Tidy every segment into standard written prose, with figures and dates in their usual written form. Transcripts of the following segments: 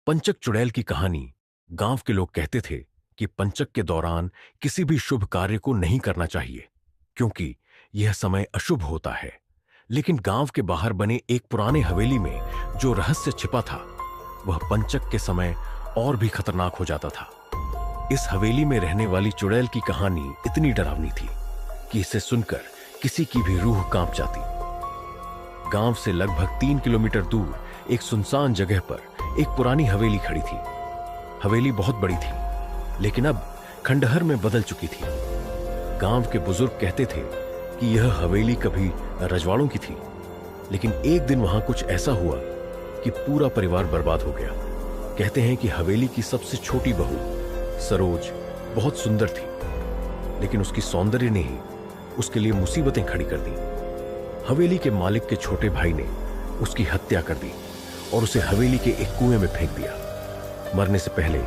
पंचक चुड़ैल की कहानी। गांव के लोग कहते थे कि पंचक के दौरान किसी भी शुभ कार्य को नहीं करना चाहिए, क्योंकि यह समय अशुभ होता है। लेकिन गांव के बाहर बने एक पुराने हवेली में जो रहस्य छिपा था, वह पंचक के समय और भी खतरनाक हो जाता था। इस हवेली में रहने वाली चुड़ैल की कहानी इतनी डरावनी थी कि इसे सुनकर किसी की भी रूह कांप जाती। गांव से लगभग 3 किलोमीटर दूर एक सुनसान जगह पर एक पुरानी हवेली खड़ी थी। हवेली बहुत बड़ी थी, लेकिन अब खंडहर में बदल चुकी थी। गांव के बुजुर्ग कहते थे कि यह हवेली कभी रजवाड़ों की थी, लेकिन एक दिन वहां कुछ ऐसा हुआ कि पूरा परिवार बर्बाद हो गया। कहते हैं कि हवेली की सबसे छोटी बहू सरोज बहुत सुंदर थी, लेकिन उसकी सौंदर्य ने ही उसके लिए मुसीबतें खड़ी कर दी। हवेली के मालिक के छोटे भाई ने उसकी हत्या कर दी और उसे हवेली के एक कुएं में फेंक दिया। मरने से पहले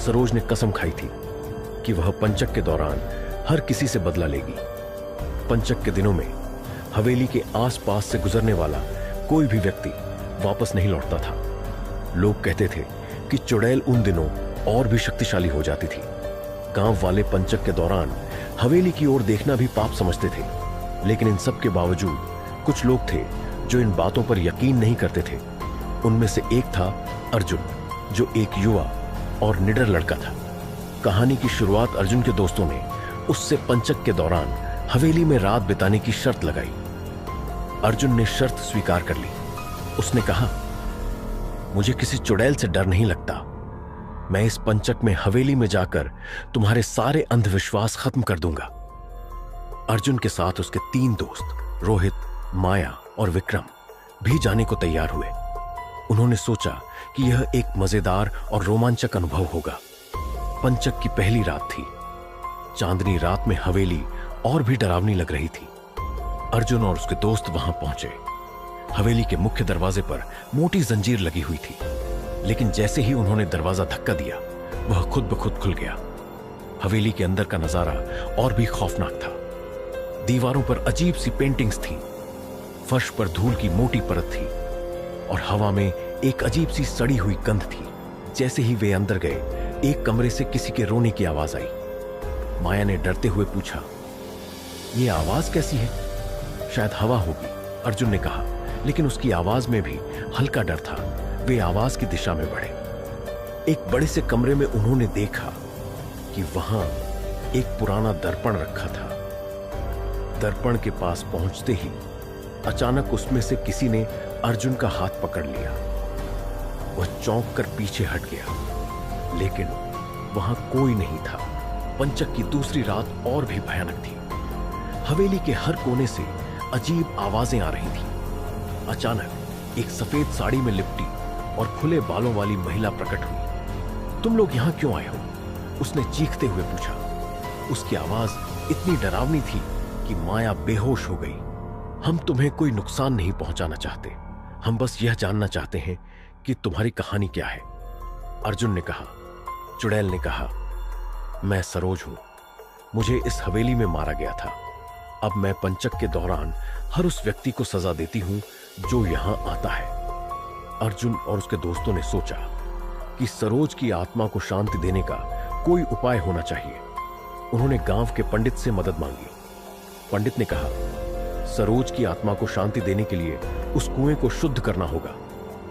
सरोज ने कसम खाई थी कि वह पंचक के दौरान हर किसी से बदला लेगी। पंचक के दिनों में हवेली के आसपास से गुजरने वाला कोई भी व्यक्ति वापस नहीं लौटता था। लोग कहते थे कि चुड़ैल उन दिनों और भी शक्तिशाली हो जाती थी। गांव वाले पंचक के दौरान हवेली की ओर देखना भी पाप समझते थे, लेकिन इन सब के बावजूद कुछ लोग थे जो इन बातों पर यकीन नहीं करते थे। उनमें से एक था अर्जुन, जो एक युवा और निडर लड़का था। कहानी की शुरुआत अर्जुन के दोस्तों ने उससे पंचक के दौरान हवेली में रात बिताने की शर्त लगाई। अर्जुन ने शर्त स्वीकार कर ली। उसने कहा, मुझे किसी चुड़ैल से डर नहीं लगता। मैं इस पंचक में हवेली में जाकर तुम्हारे सारे अंधविश्वास खत्म कर दूंगा। अर्जुन के साथ उसके 3 दोस्त रोहित, माया और विक्रम भी जाने को तैयार हुए। उन्होंने सोचा कि यह एक मजेदार और रोमांचक अनुभव होगा। पंचक की पहली रात थी। चांदनी रात में हवेली और भी डरावनी लग रही थी। अर्जुन और उसके दोस्त वहां पहुंचे। हवेली के मुख्य दरवाजे पर मोटी जंजीर लगी हुई थी, लेकिन जैसे ही उन्होंने दरवाजा धक्का दिया, वह खुद ब खुद खुल गया। हवेली के अंदर का नजारा और भी खौफनाक था। दीवारों पर अजीब सी पेंटिंग्स थीं, फर्श पर धूल की मोटी परत थी और हवा में एक अजीब सी सड़ी हुई गंध थी। जैसे ही वे अंदर गए, एक कमरे से किसी के रोने की आवाज आई। माया ने डरते हुए पूछा, यह आवाज कैसी है? शायद हवा होगी, अर्जुन ने कहा, लेकिन उसकी आवाज में भी हल्का डर था। वे आवाज की दिशा में बढ़े। एक बड़े से कमरे में उन्होंने देखा कि वहां एक पुराना दर्पण रखा था। दर्पण के पास पहुंचते ही अचानक उसमें से किसी ने अर्जुन का हाथ पकड़ लिया। वह चौंक कर पीछे हट गया, लेकिन वहां कोई नहीं था। पंचक की दूसरी रात और भी भयानक थी। हवेली के हर कोने से अजीब आवाजें आ रही थीं। अचानक एक सफेद साड़ी में लिपटी और खुले बालों वाली महिला प्रकट हुई। तुम लोग यहां क्यों आए हो? उसने चीखते हुए पूछा। उसकी आवाज इतनी डरावनी थी कि माया बेहोश हो गई। हम तुम्हें कोई नुकसान नहीं पहुंचाना चाहते, हम बस यह जानना चाहते हैं कि तुम्हारी कहानी क्या है, अर्जुन ने कहा। चुड़ैल ने कहा, मैं सरोज हूं। मुझे इस हवेली में मारा गया था। अब मैं पंचक के दौरान हर उस व्यक्ति को सजा देती हूं जो यहां आता है। अर्जुन और उसके दोस्तों ने सोचा कि सरोज की आत्मा को शांति देने का कोई उपाय होना चाहिए। उन्होंने गांव के पंडित से मदद मांगी। पंडित ने कहा, सरोज की आत्मा को शांति देने के लिए उस कुएं को शुद्ध करना होगा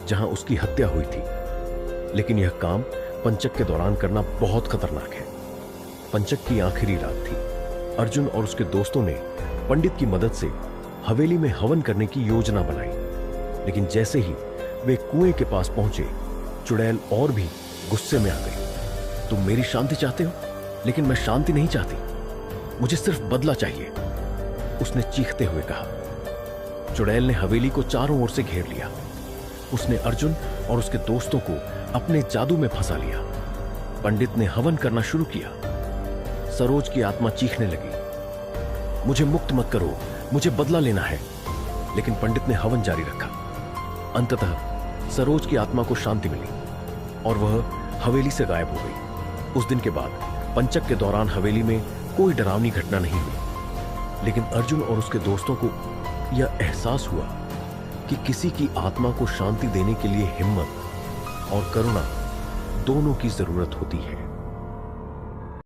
जहां उसकी हत्या हुई थी, लेकिन यह काम पंचक के दौरान करना बहुत खतरनाक है। पंचक की आखिरी रात थी। अर्जुन और उसके दोस्तों ने पंडित की मदद से हवेली में हवन करने की योजना बनाई, लेकिन जैसे ही वे कुएं के पास पहुंचे, चुड़ैल और भी गुस्से में आ गई। तुम मेरी शांति चाहते हो, लेकिन मैं शांति नहीं चाहती, मुझे सिर्फ बदला चाहिए, उसने चीखते हुए कहा। चुड़ैल ने हवेली को चारों ओर से घेर लिया। उसने अर्जुन और उसके दोस्तों को अपने जादू में फंसा लिया। पंडित ने हवन करना शुरू किया। सरोज की आत्मा चीखने लगी, मुझे मुक्त मत करो, मुझे बदला लेना है, लेकिन पंडित ने हवन जारी रखा। अंततः सरोज की आत्मा को शांति मिली और वह हवेली से गायब हो गई। उस दिन के बाद पंचक के दौरान हवेली में कोई डरावनी घटना नहीं हुई, लेकिन अर्जुन और उसके दोस्तों को यह एहसास हुआ कि किसी की आत्मा को शांति देने के लिए हिम्मत और करुणा दोनों की जरूरत होती है।